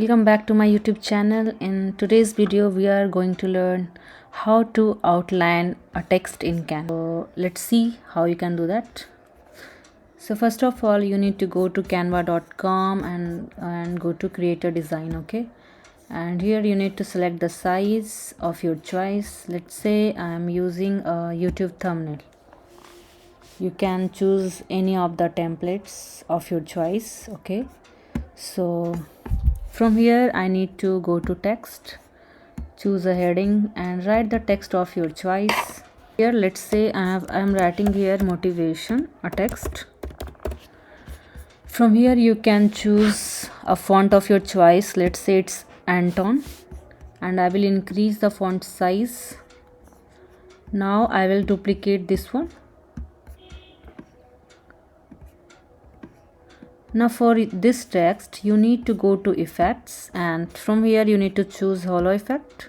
Welcome back to my YouTube channel. In today's video we are going to learn how to outline a text in Canva. So let's see how you can do that. So first of all you need to go to canva.com and go to create a design, okay? And here you need to select the size of your choice. Let's say I am using a YouTube thumbnail. You can choose any of the templates of your choice, okay? So from here I need to go to text, choose a heading and write the text of your choice. Here let's say I am writing here motivation, a text. From here you can choose a font of your choice. Let's say it's Anton and I will increase the font size. Now I will duplicate this one. Now for this text you need to go to effects and from here you need to choose halo effect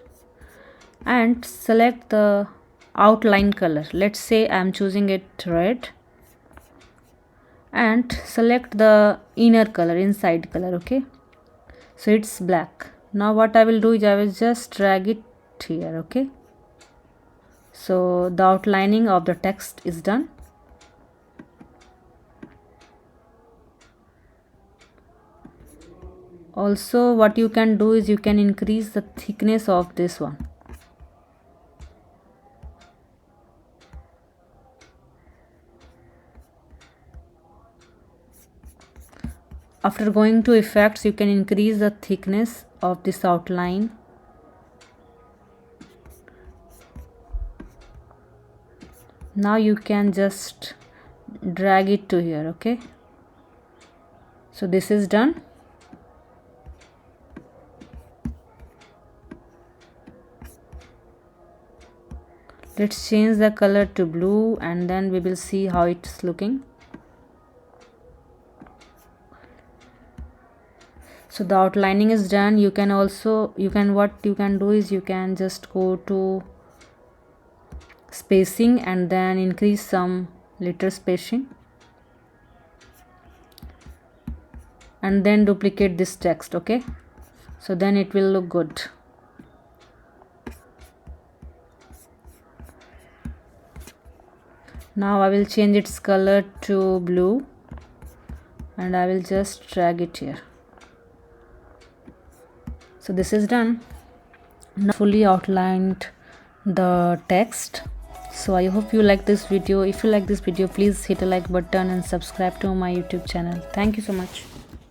and select the outline color. Let's say I am choosing it red and select the inner color, inside color, okay? So it's black. Now what I will do is I will just drag it here, okay? So the outlining of the text is done. Also what you can do is you can increase the thickness of this one. After going to effects you can increase the thickness of this outline. Now you can just drag it to here, okay? So this is done. Let's change the color to blue and then we will see how it's looking. So the outlining is done. What you can do is you can just go to spacing and then increase some letter spacing and then duplicate this text, okay? So then it will look good. Now I will change its color to blue and I will just drag it here. So this is done. Now fully outlined the text. So I hope you like this video. If you like this video, please hit a like button and subscribe to my YouTube channel. Thank you so much.